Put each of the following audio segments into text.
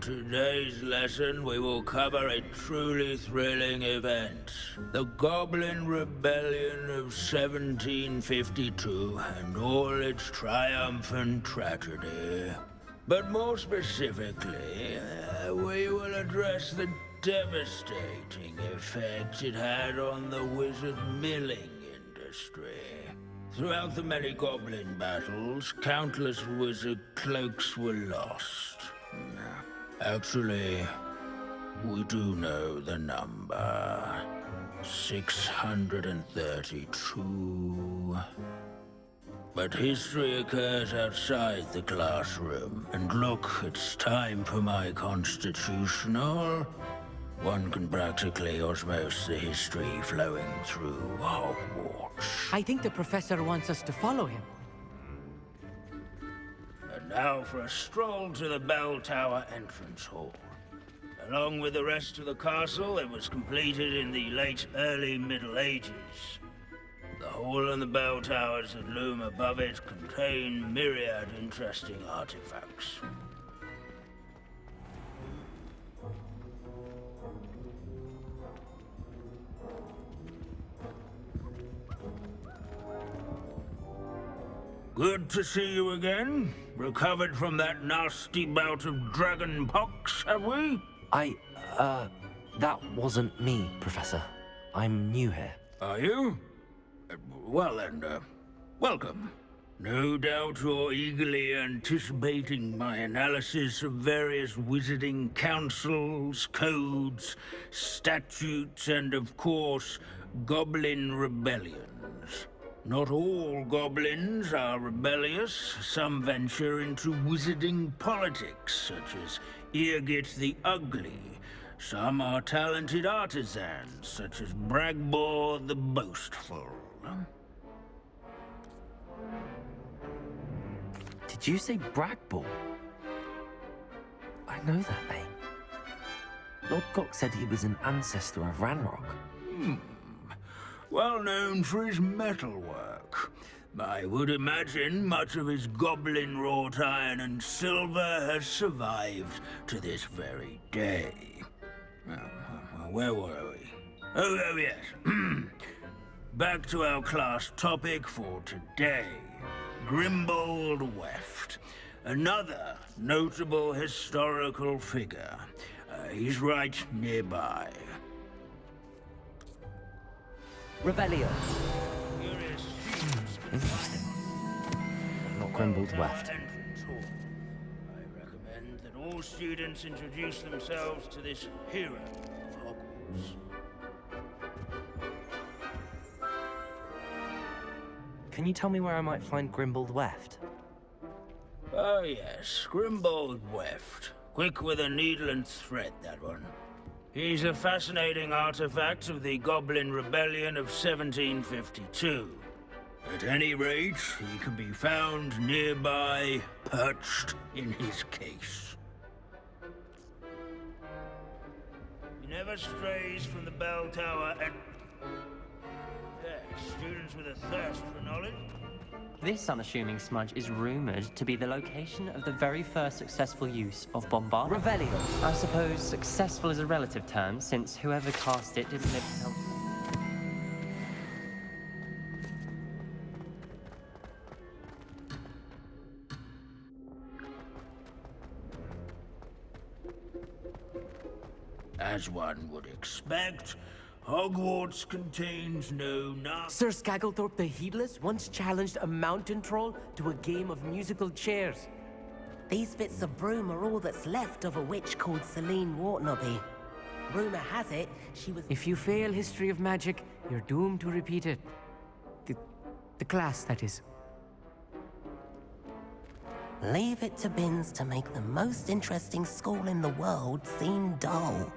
today's lesson, we will cover a truly thrilling event. The Goblin Rebellion of 1752 and all its triumphant tragedy. But more specifically, we will address the devastating effect it had on the wizard milling industry. Throughout the many goblin battles, countless wizard cloaks were lost. Actually, we do know the number. 632. But history occurs outside the classroom. And look, it's time for my constitutional. One can practically osmose the history flowing through Hogwarts. I think the professor wants us to follow him. And now for a stroll to the bell tower entrance hall. Along with the rest of the castle, it was completed in the late early Middle Ages. The hall and the bell towers that loom above it contain myriad interesting artifacts. Good to see you again. Recovered from that nasty bout of dragon pox, have we? That wasn't me, Professor. I'm new here. Are you? Well then, welcome. No doubt you're eagerly anticipating my analysis of various wizarding councils, codes, statutes, and of course, goblin rebellions. Not all goblins are rebellious. Some venture into wizarding politics, such as Eargit the Ugly. Some are talented artisans, such as Bragbor the Boastful. Did you say Bragbor? I know that name. Lord Gok said he was an ancestor of Ranrock. Well known for his metalwork. I would imagine much of his goblin wrought iron and silver has survived to this very day. Where were we? Oh yes. Back to our class topic for today. Grimbold Weft. Another notable historical figure. He's right nearby. Revelio. Interesting. Not Grimbold Weft. I recommend that all students introduce themselves to this hero of Hogwarts. Can you tell me where I might find Grimbold Weft? Oh yes, Grimbold Weft. Quick with a needle and thread, that one. He's a fascinating artifact of the Goblin Rebellion of 1752. At any rate, he can be found nearby, perched in his case. He never strays from the bell tower and... students with a thirst for knowledge. This unassuming smudge is rumored to be the location of the very first successful use of bombard. Revelio. I suppose successful is a relative term, since whoever cast it didn't live to tell. As one would expect, Hogwarts contains no Sir Skagglethorpe the Heedless once challenged a mountain troll to a game of musical chairs. These bits of broom are all that's left of a witch called Celine Wartnobby. Rumor has it, she was... If you fail history of magic, you're doomed to repeat it. The class, that is. Leave it to Binns to make the most interesting school in the world seem dull.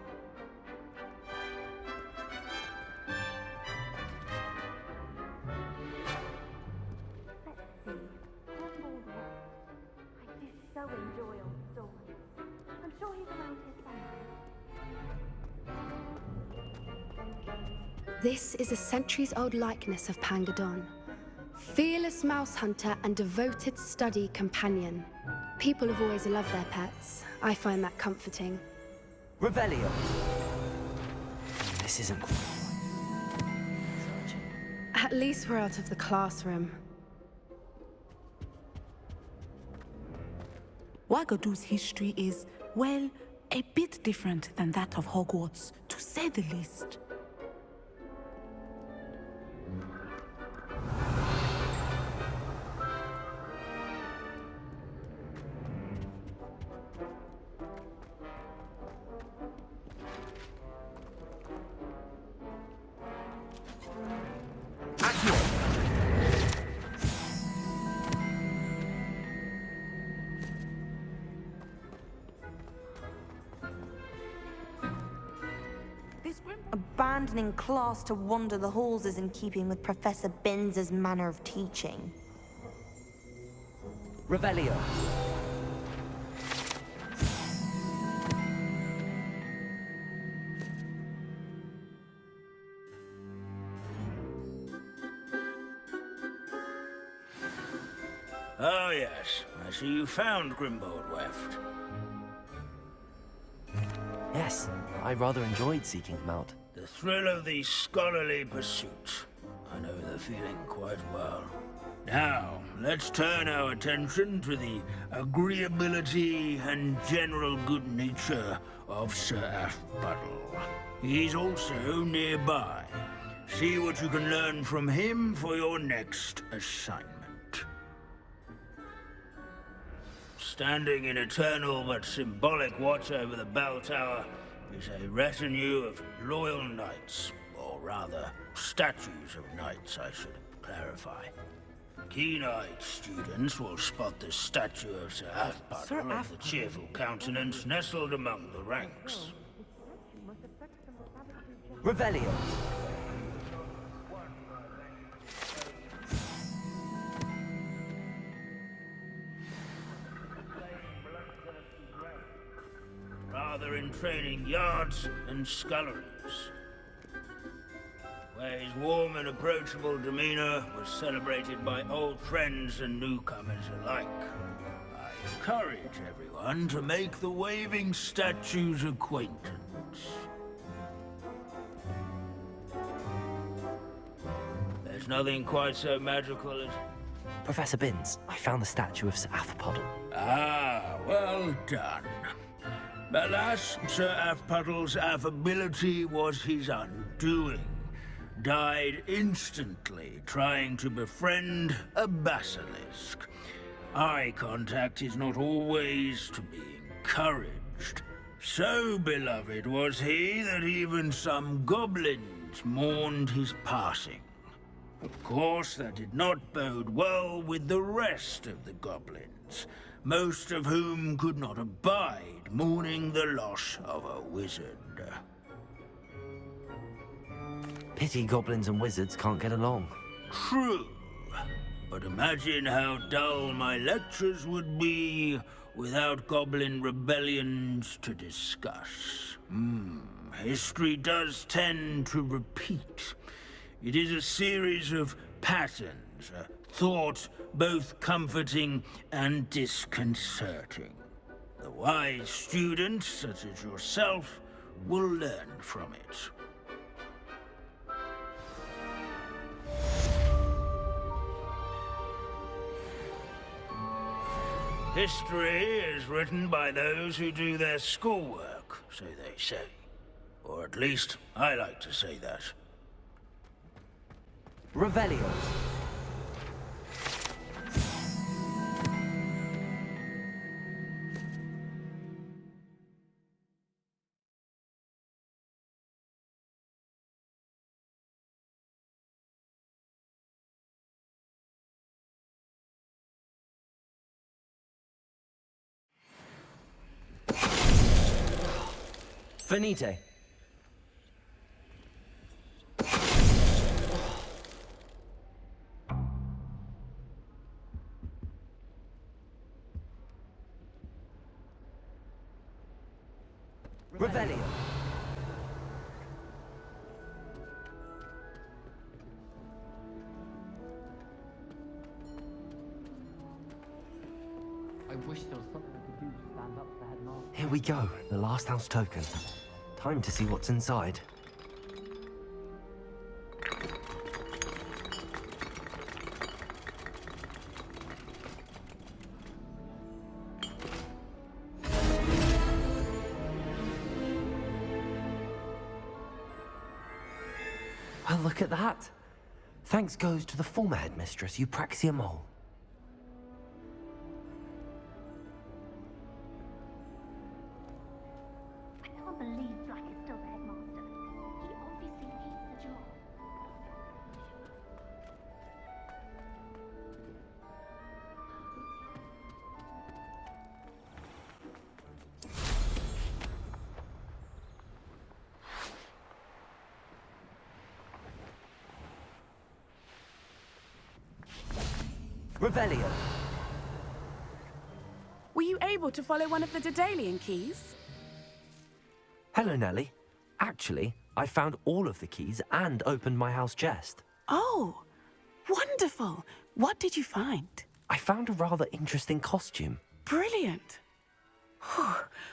This is a centuries-old likeness of Pangadon, fearless mouse hunter and devoted study companion. People have always loved their pets. I find that comforting. Revelio. This isn't quite At least we're out of the classroom. Wagadu's history is, well, a bit different than that of Hogwarts, to say the least. Abandoning class to wander the halls is in keeping with Professor Binns' manner of teaching. Revelio. Oh, yes. I see you found Grimbold Weft. Yes, I rather enjoyed seeking him out. The thrill of the scholarly pursuit. I know the feeling quite well. Now, let's turn our attention to the agreeability and general good nature of Sir Aphbuttle. He's also nearby. See what you can learn from him for your next assignment. Standing in eternal but symbolic watch over the bell tower is a retinue of loyal knights, or rather, statues of knights, I should clarify. Keen-eyed students will spot the statue of Sir Aphbuttle and the cheerful countenance nestled among the ranks. Revelio. Rather in training yards and sculleries, where his warm and approachable demeanor was celebrated by old friends and newcomers alike. I encourage everyone to make the waving statue's acquaintance. There's nothing quite so magical as... Professor Binns, I found the statue of Sir Aphbuttle. Ah, well done. Alas, Sir Aphbuttle's affability was his undoing. Died instantly trying to befriend a basilisk. Eye contact is not always to be encouraged. So beloved was he that even some goblins mourned his passing. Of course, that did not bode well with the rest of the goblins, most of whom could not abide mourning the loss of a wizard. Pity goblins and wizards can't get along. True, but imagine how dull my lectures would be without goblin rebellions to discuss. History does tend to repeat. It is a series of patterns, a thought both comforting and disconcerting. The wise students, such as yourself, will learn from it. History is written by those who do their schoolwork, so they say. Or at least, I like to say that. Revelio. Finite. Revelio. I wish there was something I could do to stand up to the headmaster. Here we go, the last house token. Time to see what's inside. Well, look at that. Thanks goes to the former headmistress, Eupraxia Mole. I can't believe Black is still the headmaster. He obviously hates the job. Revelio. Were you able to follow one of the Daedalian keys? Hello, Nellie. Actually, I found all of the keys and opened my house chest. Oh, wonderful. What did you find? I found a rather interesting costume. Brilliant.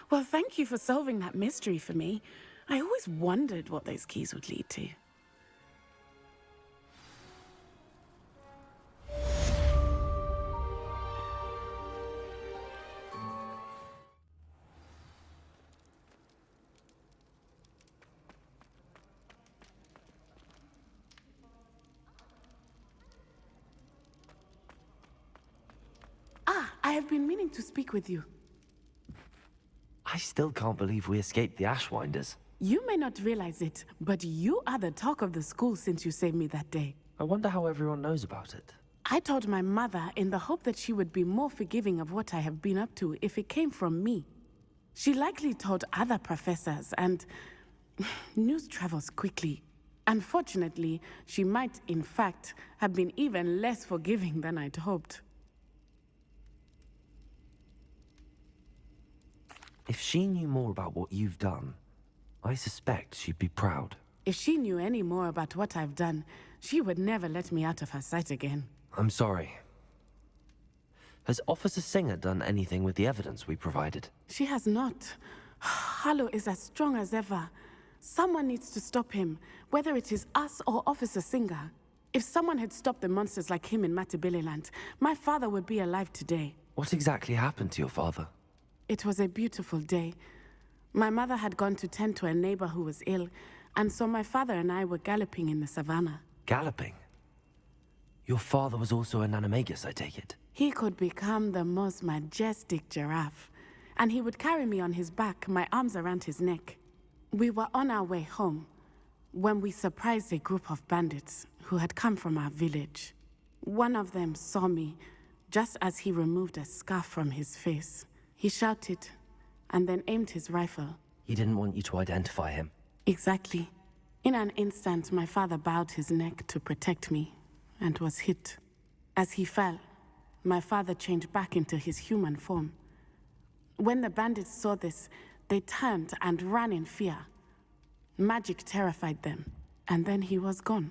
Well, thank you for solving that mystery for me. I always wondered what those keys would lead to. I have been meaning to speak with you. I still can't believe we escaped the Ashwinders. You may not realize it, but you are the talk of the school since you saved me that day. I wonder how everyone knows about it. I told my mother in the hope that she would be more forgiving of what I have been up to if it came from me. She likely told other professors, and news travels quickly. Unfortunately, she might, in fact, have been even less forgiving than I'd hoped. If she knew more about what you've done, I suspect she'd be proud. If she knew any more about what I've done, she would never let me out of her sight again. I'm sorry. Has Officer Singer done anything with the evidence we provided? She has not. Harlow is as strong as ever. Someone needs to stop him, whether it is us or Officer Singer. If someone had stopped the monsters like him in Matabeleland, my father would be alive today. What exactly happened to your father? It was a beautiful day. My mother had gone to tend to a neighbor who was ill, and so my father and I were galloping in the savannah. Galloping? Your father was also an animagus, I take it? He could become the most majestic giraffe, and he would carry me on his back, my arms around his neck. We were on our way home when we surprised a group of bandits who had come from our village. One of them saw me just as he removed a scarf from his face. He shouted, and then aimed his rifle. He didn't want you to identify him. Exactly. In an instant, my father bowed his neck to protect me, and was hit. As he fell, my father changed back into his human form. When the bandits saw this, they turned and ran in fear. Magic terrified them, and then he was gone.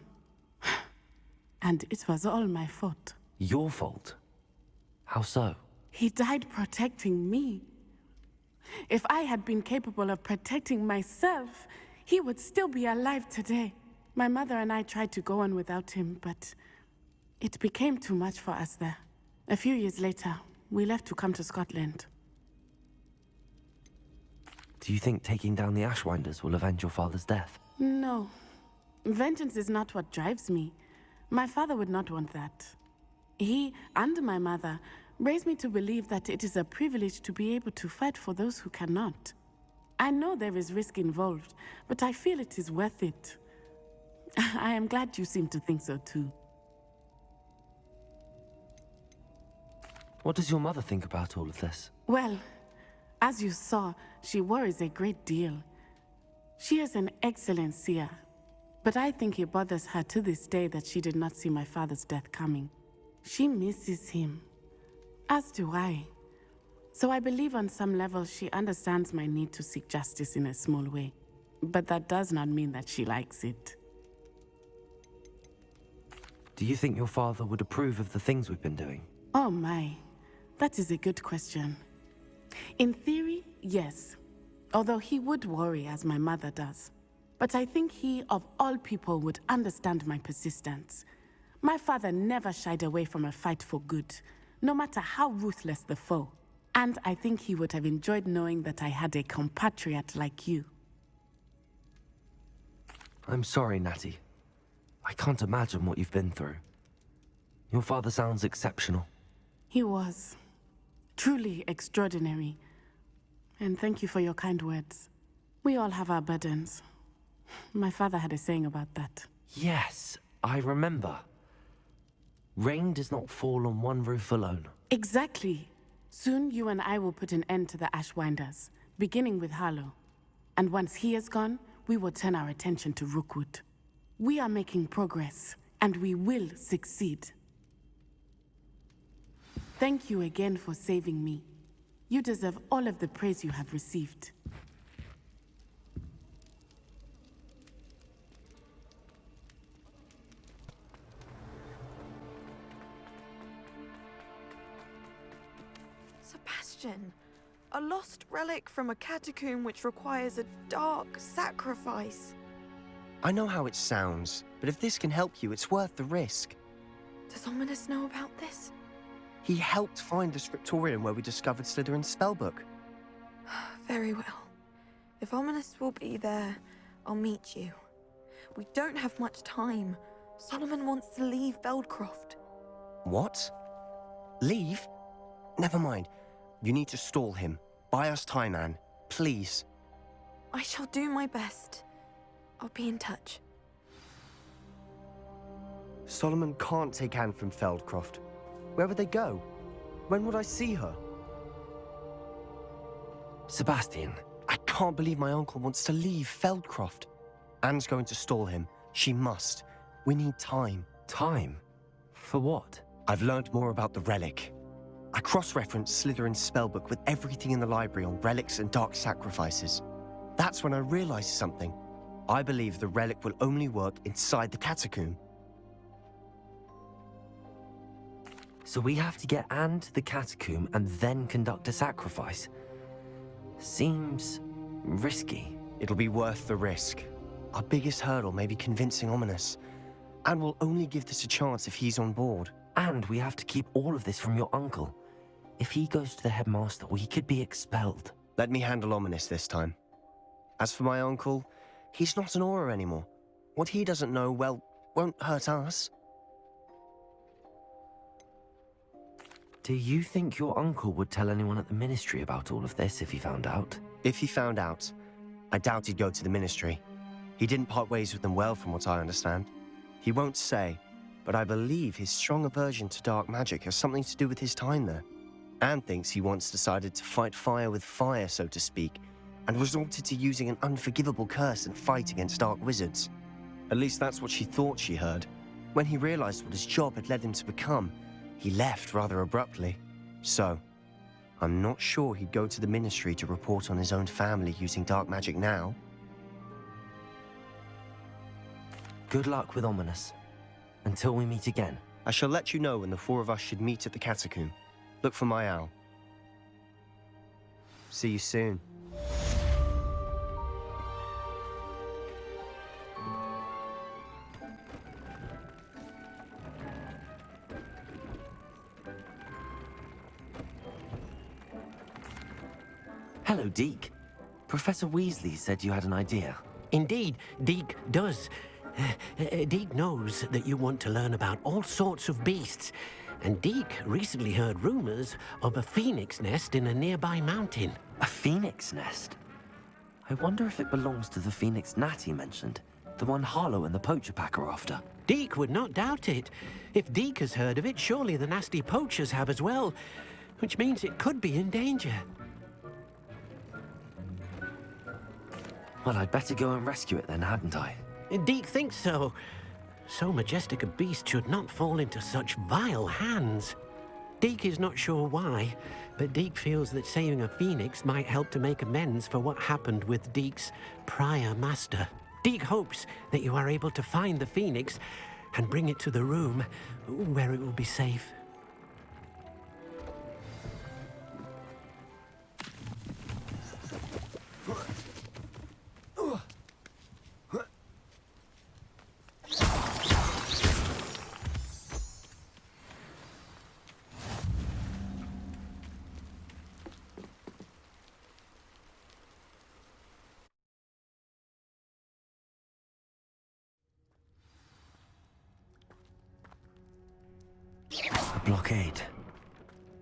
And it was all my fault. Your fault? How so? He died protecting me. If I had been capable of protecting myself, he would still be alive today. My mother and I tried to go on without him, but it became too much for us there. A few years later, we left to come to Scotland. Do you think taking down the Ashwinders will avenge your father's death? No. Vengeance is not what drives me. My father would not want that. He and my mother raised me to believe that it is a privilege to be able to fight for those who cannot. I know there is risk involved, but I feel it is worth it. I am glad you seem to think so too. What does your mother think about all of this? Well, as you saw, she worries a great deal. She is an excellent seer, but I think it bothers her to this day that she did not see my father's death coming. She misses him. As do I. So I believe on some level she understands my need to seek justice in a small way. But that does not mean that she likes it. Do you think your father would approve of the things we've been doing? Oh my. That is a good question. In theory, yes. Although he would worry as my mother does. But I think he, of all people, would understand my persistence. My father never shied away from a fight for good, no matter how ruthless the foe. And I think he would have enjoyed knowing that I had a compatriot like you. I'm sorry, Natty. I can't imagine what you've been through. Your father sounds exceptional. He was. Truly extraordinary. And thank you for your kind words. We all have our burdens. My father had a saying about that. Yes, I remember. Rain does not fall on one roof alone. Exactly. Soon you and I will put an end to the Ashwinders, beginning with Harlow. And once he is gone, we will turn our attention to Rookwood. We are making progress, and we will succeed. Thank you again for saving me. You deserve all of the praise you have received. Sebastian, a lost relic from a catacomb which requires a dark sacrifice. I know how it sounds, but if this can help you, it's worth the risk. Does Ominous know about this? He helped find the scriptorium where we discovered Slytherin's spellbook. Very well. If Ominous will be there, I'll meet you. We don't have much time. Solomon wants to leave Beldcroft. What? Leave? Never mind. You need to stall him. Buy us time, Anne. Please. I shall do my best. I'll be in touch. Solomon can't take Anne from Feldcroft. Where would they go? When would I see her? Sebastian. I can't believe my uncle wants to leave Feldcroft. Anne's going to stall him. She must. We need time. Time? For what? I've learned more about the relic. I cross-referenced Slytherin's spellbook with everything in the library on relics and dark sacrifices. That's when I realized something. I believe the relic will only work inside the catacomb. So we have to get Anne to the catacomb and then conduct a sacrifice? Seems risky. It'll be worth the risk. Our biggest hurdle may be convincing Ominous. And we'll only give this a chance if he's on board. And we have to keep all of this from your uncle. If he goes to the headmaster, he could be expelled. Let me handle Ominous this time. As for my uncle, he's not an Auror anymore. What he doesn't know, well, won't hurt us. Do you think your uncle would tell anyone at the Ministry about all of this if he found out? If he found out, I doubt he'd go to the Ministry. He didn't part ways with them well, from what I understand. He won't say, but I believe his strong aversion to dark magic has something to do with his time there. Anne thinks he once decided to fight fire with fire, so to speak, and resorted to using an unforgivable curse and fight against dark wizards. At least that's what she thought she heard. When he realized what his job had led him to become, he left rather abruptly. So, I'm not sure he'd go to the Ministry to report on his own family using dark magic now. Good luck with Ominous. Until we meet again. I shall let you know when the four of us should meet at the catacomb. Look for my owl. See you soon. Hello, Deke. Professor Weasley said you had an idea. Indeed, Deke does. Deke knows that you want to learn about all sorts of beasts, and Deke recently heard rumors of a phoenix nest in a nearby mountain. A phoenix nest? I wonder if it belongs to the phoenix Natty mentioned, the one Harlow and the poacher pack are after. Deke would not doubt it. If Deke has heard of it, surely the nasty poachers have as well, which means it could be in danger. Well, I'd better go and rescue it then, hadn't I? Deke thinks so. So majestic a beast should not fall into such vile hands. Deke is not sure why, but Deke feels that saving a phoenix might help to make amends for what happened with Deke's prior master. Deke hopes that you are able to find the phoenix and bring it to the room where it will be safe. A blockade.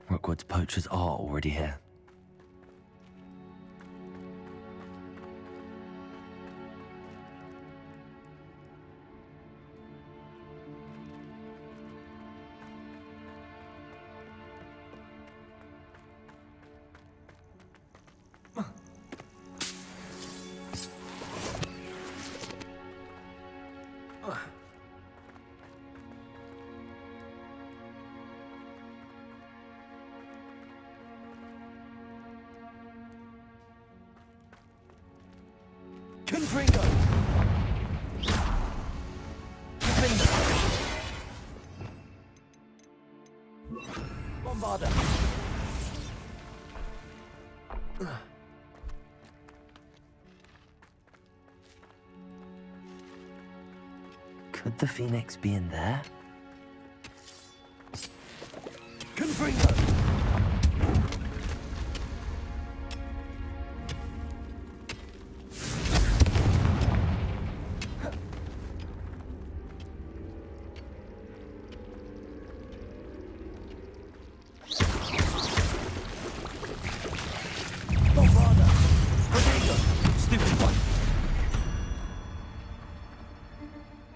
Rookwood's poachers are already here. Confringo! Bombarda! Could the Phoenix be in there? Confringo!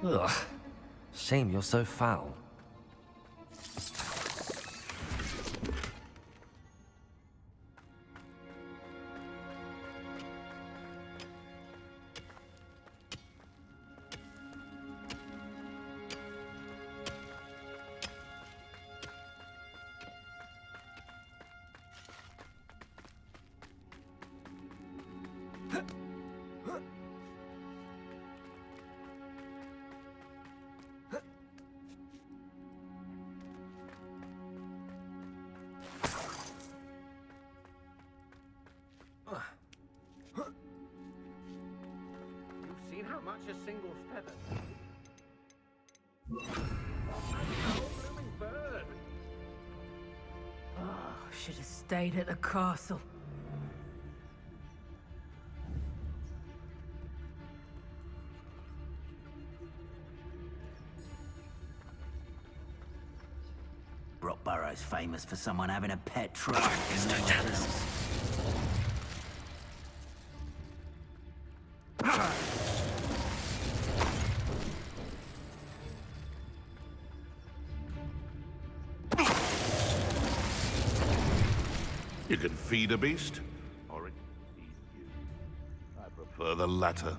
Ugh. Shame you're so foul. You've seen how much a single feather. Bird. Oh, should have stayed at the castle. Brockborough's famous for someone having a pet truck. You can feed a beast, or it can feed you. I prefer the latter.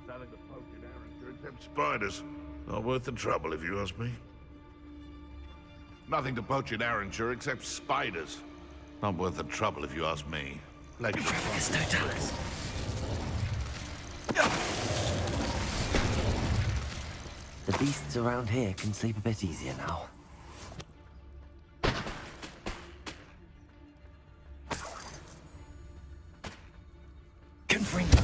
Nothing to poke in Arrowsmith except spiders. Not worth the trouble, if you ask me. Nothing to poach in Arrowsmith except spiders. Not worth the trouble, if you ask me. Like It's no Dallas. The beasts around here can sleep a bit easier now. Confringo!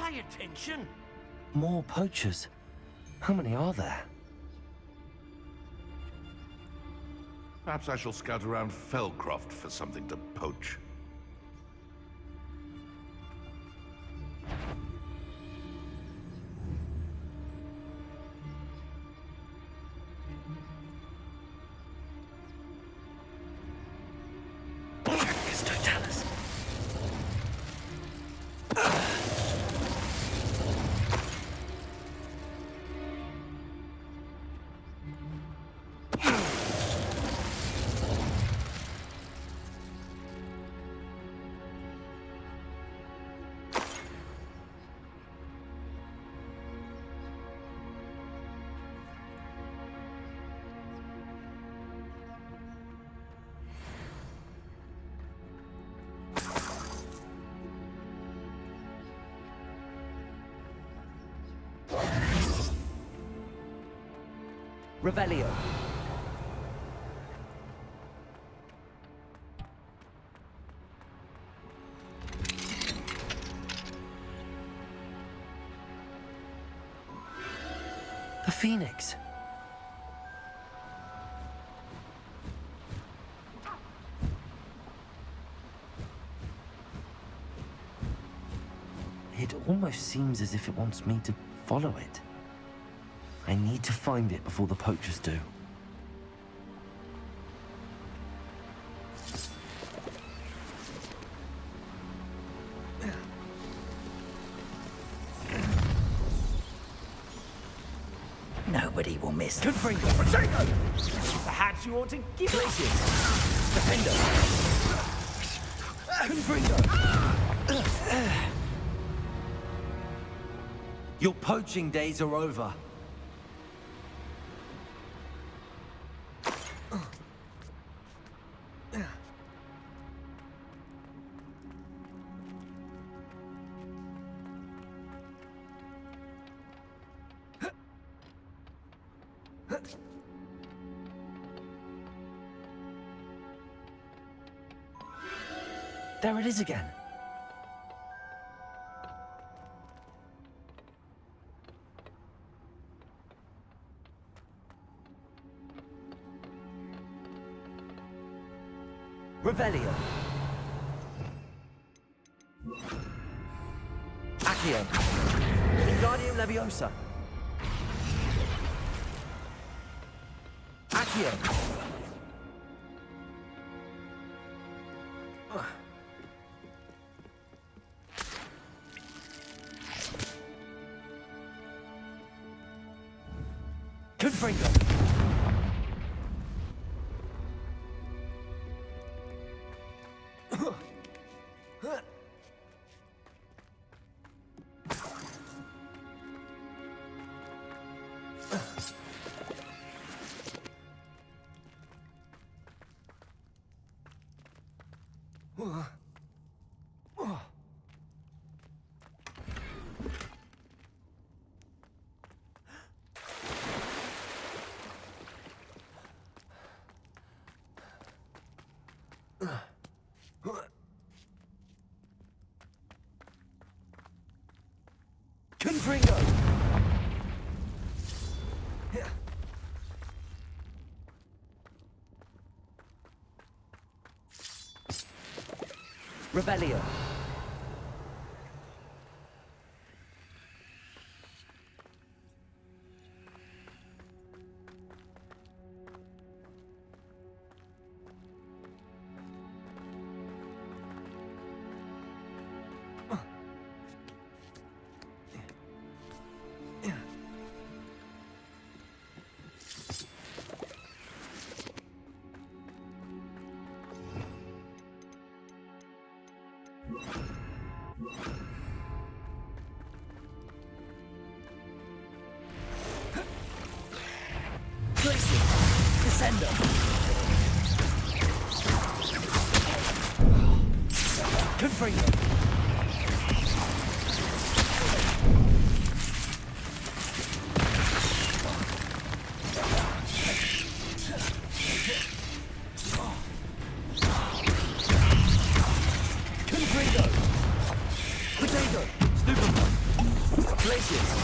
pay attention? More poachers. How many are there? Perhaps I shall scout around Felcroft for something to poach. Revelio. The Phoenix. It almost seems as if it wants me to follow it. I need to find it before the poachers do. Nobody will miss. Confringo! Perhaps you ought to give Places! Defender! Confringo! Your poaching days are over. There it is again. Revelio. Accio. Wingardium Leviosa. Accio. Confringo. Confringo! Revelio. Descendo. Confringo. Confringo. Potato. Stupid. Places.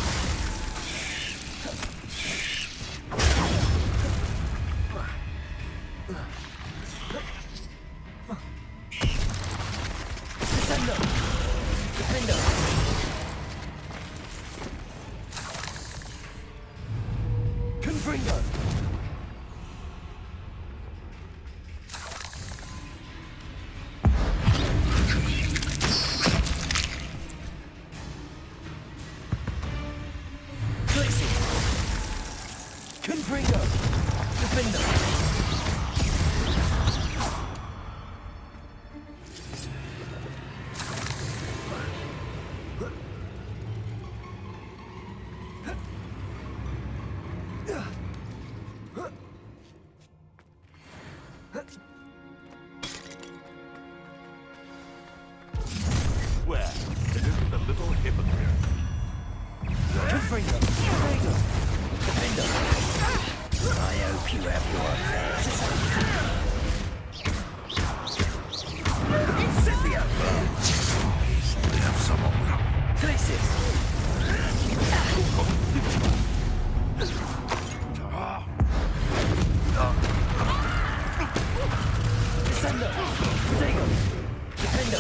Descendo. Defendo. Confringo. Confringo. Defendo. Swear, it isn't a little hypocrite. Confringo. Confringo. Defendo. I hope you have your affairs. Incendio. We have someone. Places. Descendo. Protego. Defendo.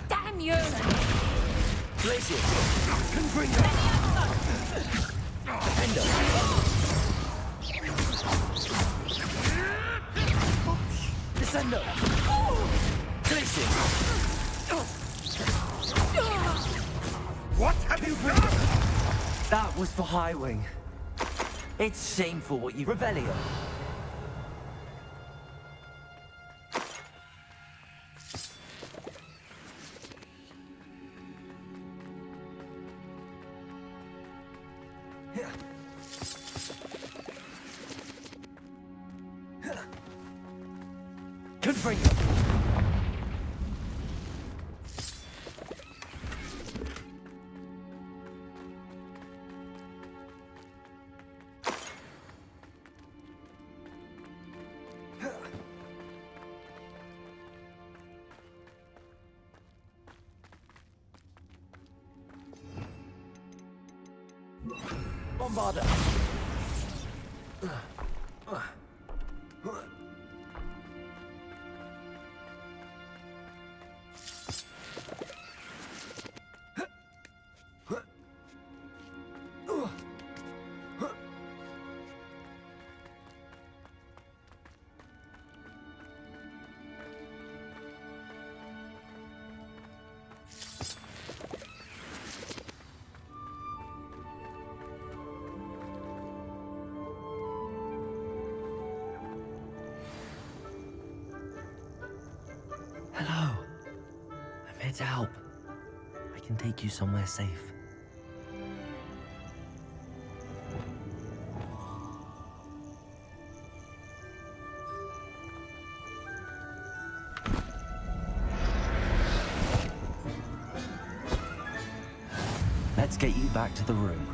Damn you! Places. Confringo. Defendo. Descendo. Places. What have you done? That was for Highwing. It's shameful what you... Revelio. Confringo. Bombarda. Hello. I'm here to help. I can take you somewhere safe. Let's get you back to the room.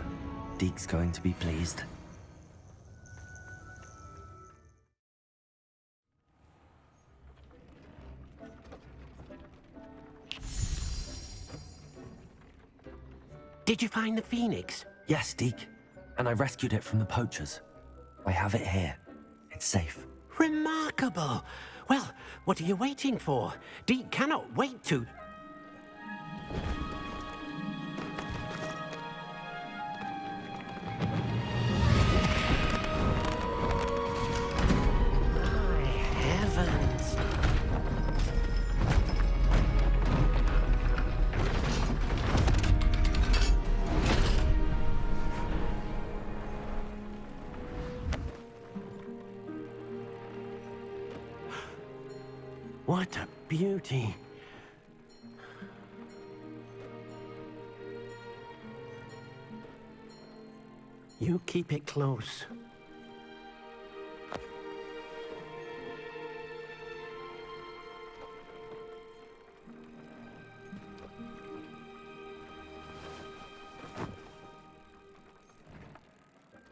Deke's going to be pleased. Did you find the Phoenix? Yes, Deke. And I rescued it from the poachers. I have it here. It's safe. Remarkable. Well, what are you waiting for? Deke cannot wait to... My heavens. What a beauty. You keep it close.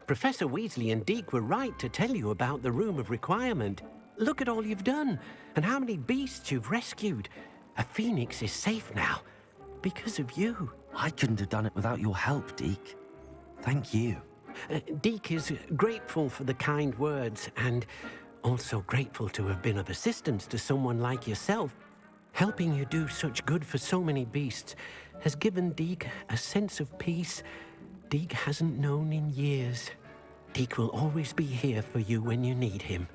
Professor Weasley and Deke were right to tell you about the Room of Requirement. Look at all you've done, and how many beasts you've rescued. A phoenix is safe now, because of you. I couldn't have done it without your help, Deke. Thank you. Deke is grateful for the kind words, and also grateful to have been of assistance to someone like yourself. Helping you do such good for so many beasts has given Deke a sense of peace Deke hasn't known in years. Deke will always be here for you when you need him.